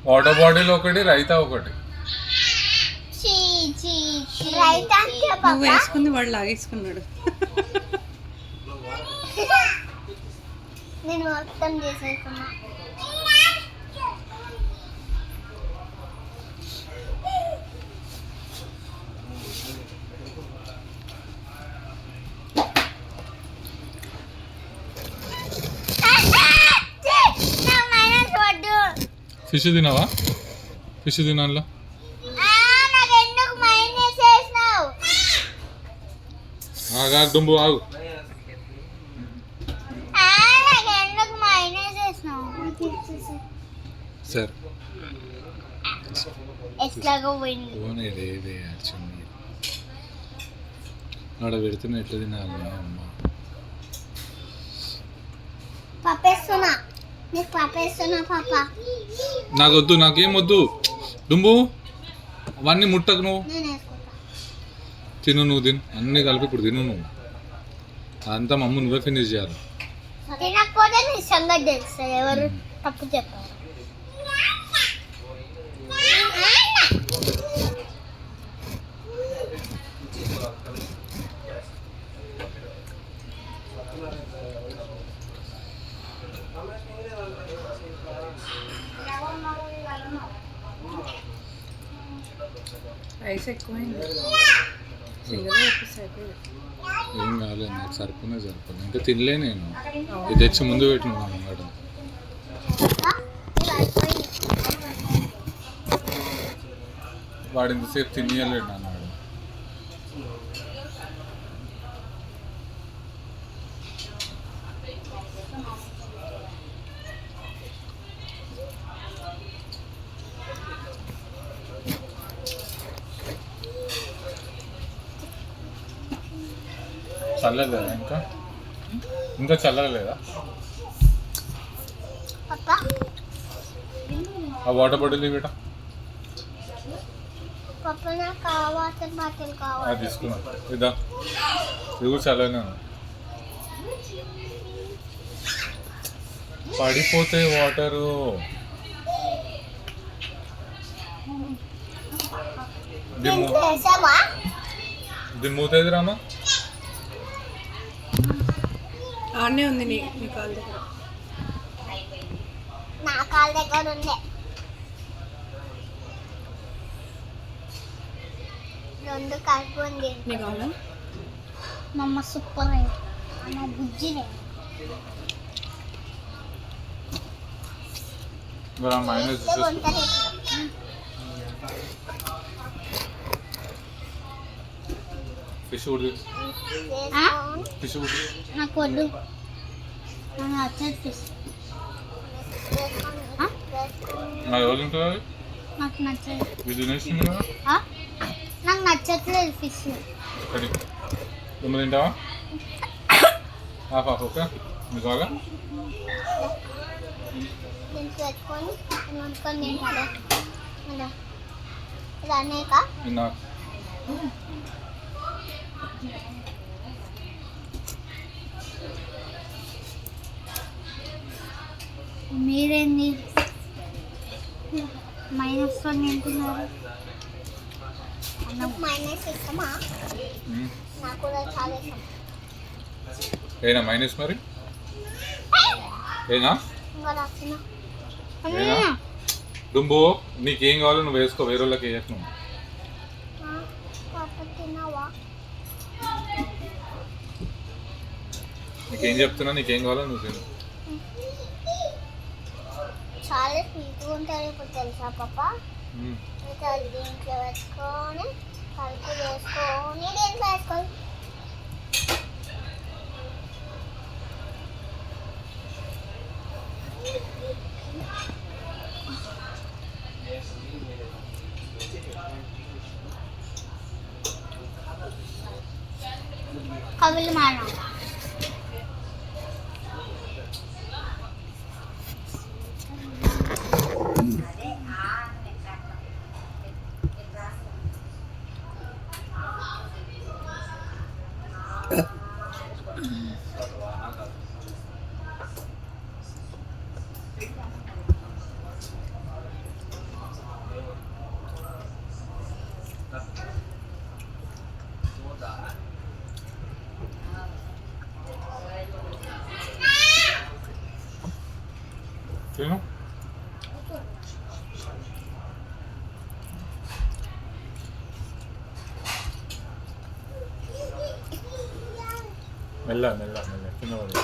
Water bottle ఒకటి, రైతా ఒకటి. నువ్వు వేసుకుంది వాడు లాగేసుకున్నాడు. నేను మొత్తం చేసేసుకున్నా. ఫిష్ తినవా? ఫిష్ తినాలా? ఆగా దుంబు ఆగు. సరే ఆడ పెడుతున్నా ఎట్లా తినాలి అమ్మ? నాకు వద్దు, నాకేం వద్దు. దుంబు అవన్నీ ముట్టకు, నువ్వు తిను, నువ్వు తిను అన్నీ కలిపి ఇప్పుడు తిను. నువ్వు అదంతా మమ్మ నువ్వే ఫినిష్ చేయాలి. తినకపోతే నీ సంగతి తెలుస్తుంది, ఎవరు తప్పు చెప్పారు. రైస్ ఎక్కువైంది. ఏం కాలేదు, నాకు సరిపోయినా సరిపోయింది. ఇంకా తినలే నేను. ఇది తెచ్చి ముందు పెట్టినాను మేడం. వాడు ఇంతసేపు తినేయలేడు నాన్న. మేడం చల్లలేదా? ఇంకా చల్లలేదా? ఆ వాటర్ బాటిల్ బేటా అది తీసుకున్నా. ఇదా ఇది కూడా చల్లనే పడిపోతాయి వాటరు. దీని మూత ఏది రామా? ఆడనే ఉంది నీ కాళ్ళ దగ్గర. నా కాళ్ళ దగ్గర ఉంది. రెండు కలిపి ఉంది. నీకు కావాలా? మా అమ్మ సూపర్ అయింది. మా బుజ్జినే ఫిష్ ఉడి ఫిష్ ఉడి నాకు వద్దు, నాకు నచ్చదు ఫిష్. నాకు ఎవరు తింటుంది? నాకు నచ్చదు. ఇది తినేస్తుంది కదా. నాకు నచ్చట్లేదు ఫిష్. ఒకటి నువ్వు తింటావా? Half half okay. మీకు కావాలా? దీనికి పెట్టుకొని వండుకొని తింటారా? ఇది అనేక నాకు మీరేంది మైనస్ తో తింటున్నారు? మైనస్ ఇష్టమా? నాకు కూడా చాలా ఇష్టం. ఏనా మైనస్ మరి? ఏనా డుంబు నీకేం కావాలో నువ్వు వేసుకో, వేరే వాళ్ళకి వేయకు. నువ్వు నీకేం చెప్తున్నా, నీకేం కావాలో నువ్వు తిను. చాలా స్వీట్గా ఉంటుంది ఇప్పుడు తెలుసా పాప. దీంట్లో వేసుకొని కలిపి వేసుకొని దీంట్లో వేసుకోవాలి. కవిలు మాన తిను మెల్ల మెల్ల మెల్ల చిన్నవాడు